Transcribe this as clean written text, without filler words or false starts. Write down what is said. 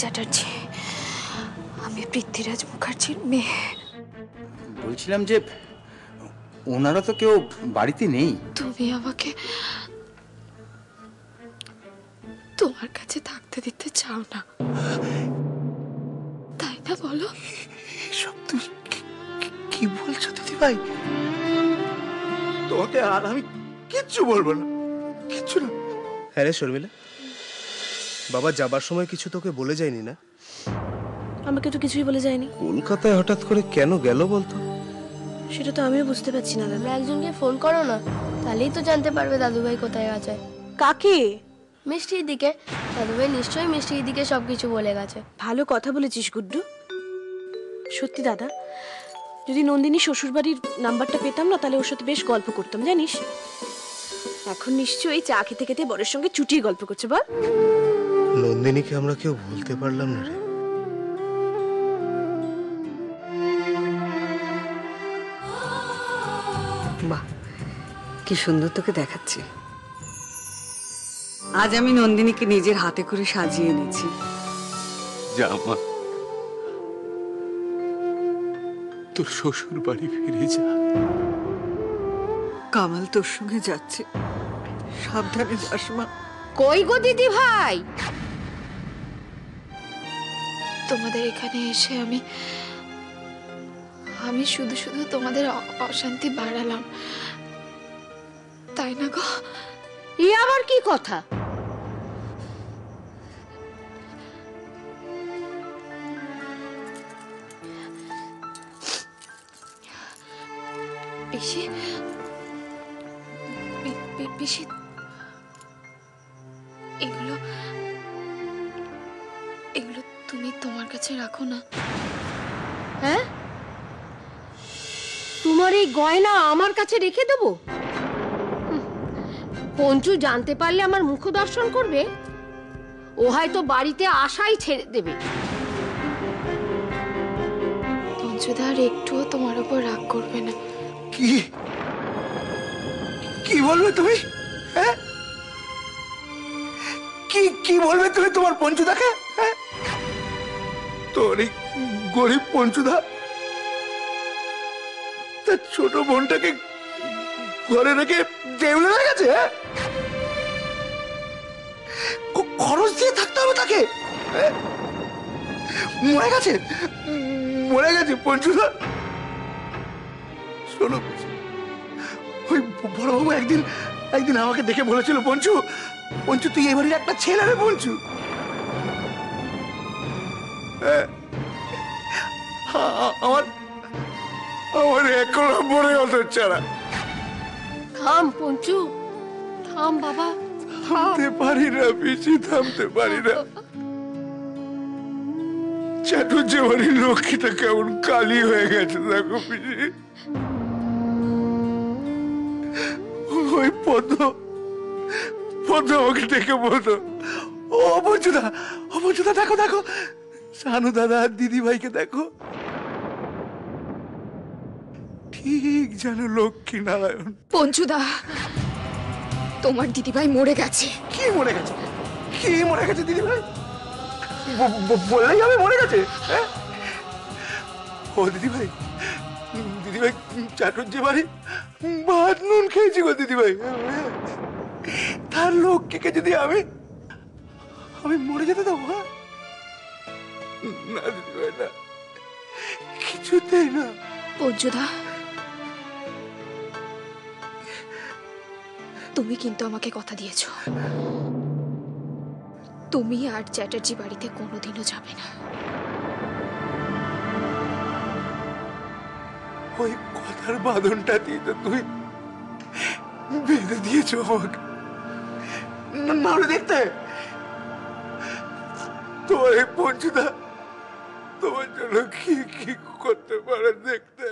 চ্যাটার্জি, আমি পৃথ্বীরাজ মুখার্জির মেয়ে। বলছিলাম যে ওনারা তো কেউ বাড়িতে নেই। তুমি আমাকে তোমার কাছে থাকতে দিতে চাও না, তাই না বলো? সব তুই কি বলছো দিদি ভাই? তোমাকে আর আমি কিচ্ছু বলবো না, কিচ্ছু না। হ্যাঁ রে শর্মিলা, বাবা যাবার সময় কিছু তোকে বলে যায়নি না? আমাকে তো কিছুই বলে যায়নি। কলকাতায় হঠাৎ করে কেন গেল বলতো? সেটা তো আমিও বুঝতে পারছি না। তোমরা একজনকে ফোন করো না, তাহলেই তো জানতে পারবে দাদুভাই কোথায় আছে। কাকে? মিষ্টির দিকে। দাদুভাই নিশ্চয়ই মিষ্টির দিকে সবকিছু বলে গেছে। ভালো কথা বলেছিস গুড্ডু। সত্যি দাদা, যদি নন্দিনী শ্বশুরবাড়ির নাম্বারটা পেতাম না, তাহলে ওর সাথে বেশ গল্প করতাম জানিস। এখন নিশ্চয়ই চা খেতে খেতে বরের সঙ্গে চুটিয়ে গল্প করছে। বল, নন্দিনীকে আমরা কেউ ভুলতে পারলাম না রে। বাহ, কি সুন্দর তোকে দেখাচ্ছে। আজ আমি নন্দিনীকে নিজের হাতে করে সাজিয়ে এনেছি। যা মা, তোর শ্বশুর বাড়ি ফিরে যা। কামাল তোর সঙ্গে যাচ্ছে, সাবধানে যাস মা। কই গো দিদি ভাই? তোমাদের এখানে এসে আমি শুধু শুধু তোমাদের অশান্তি বাড়ালাম, তাই না গো? এ আবার কি কথা? পিসি, পিসি, এগুলো তুমি তোমার কাছে রাখো না। হ্যাঁ, তোমার এই গয়না আমার কাছে রেখে দেবো? পঞ্চু জানতে পারলে আমার মুখ দর্শন করবে। ও হয়তো বাড়িতে আসাই ছেড়ে দেবে। পঞ্চুদার একটুও তোমার উপর রাগ করবে না। কি কি বলবে তুমি? হ্যাঁ, কি বলবে তুমি তোমার পঞ্চুদাকে? হ্যাঁ, তোর এই গরিব পঞ্চুদা তার ছোট বোনটাকে ঘরে রেখে জেলে হয়ে গেছে। হ্যাঁ, খরচ দিয়ে থাকতে হবে তাকে। মরে গেছে, মরে গেছে পঞ্চুদা। শোনো, ওই বড়বাবু একদিন আমাকে দেখে বলেছিল, পঞ্চু তুই এবারের একটা ছেলে রে পঞ্চু। আমার এখনো মনে হতো ছাড়া। থাম পঞ্চু, থাম বাবা। থামতে পারি না পিসি, থামতে পারি না। চাটুর্য বাড়ির লক্ষ্মীটা কেমন কালি হয়ে গেছে দেখো পিসি। ওই পদ্ম আমাকে ডেকে বলতো, ও পঞ্চুদা দেখো শানু দাদা দিদি ভাইকে দেখো। ঠিক যেন লক্ষ্মী নারায়ণ। পঞ্চুদা, তোমার দিদিভাই মরে গেছে। কি মরে গেছে দিদি ভাই? বললেই হবে মরে গেছে? হ্যাঁ, ও দিদি ভাই চাটুর্য বাড়ি ভাত নুন খেয়েছি গো দিদি ভাই। তার লক্ষ্মীকে যদি আমি মরে যেতে দেবো? না দিদি ভাই, না, কিছুতেই না। পঞ্চুদা, তুমি কিন্তু আমাকে কথা দিয়েছো, তুমি আর চ্যাটার্জি বাড়িতে কোনোদিনও যাবে না। ওই কথার বাঁধনটা দিয়ে তো তুমি বেঁধে দিয়েছো আমাকে। নাহলে দেখতে তোমার এই পঞ্চুদা তোমার জন্য কি করতে পারে দেখতে।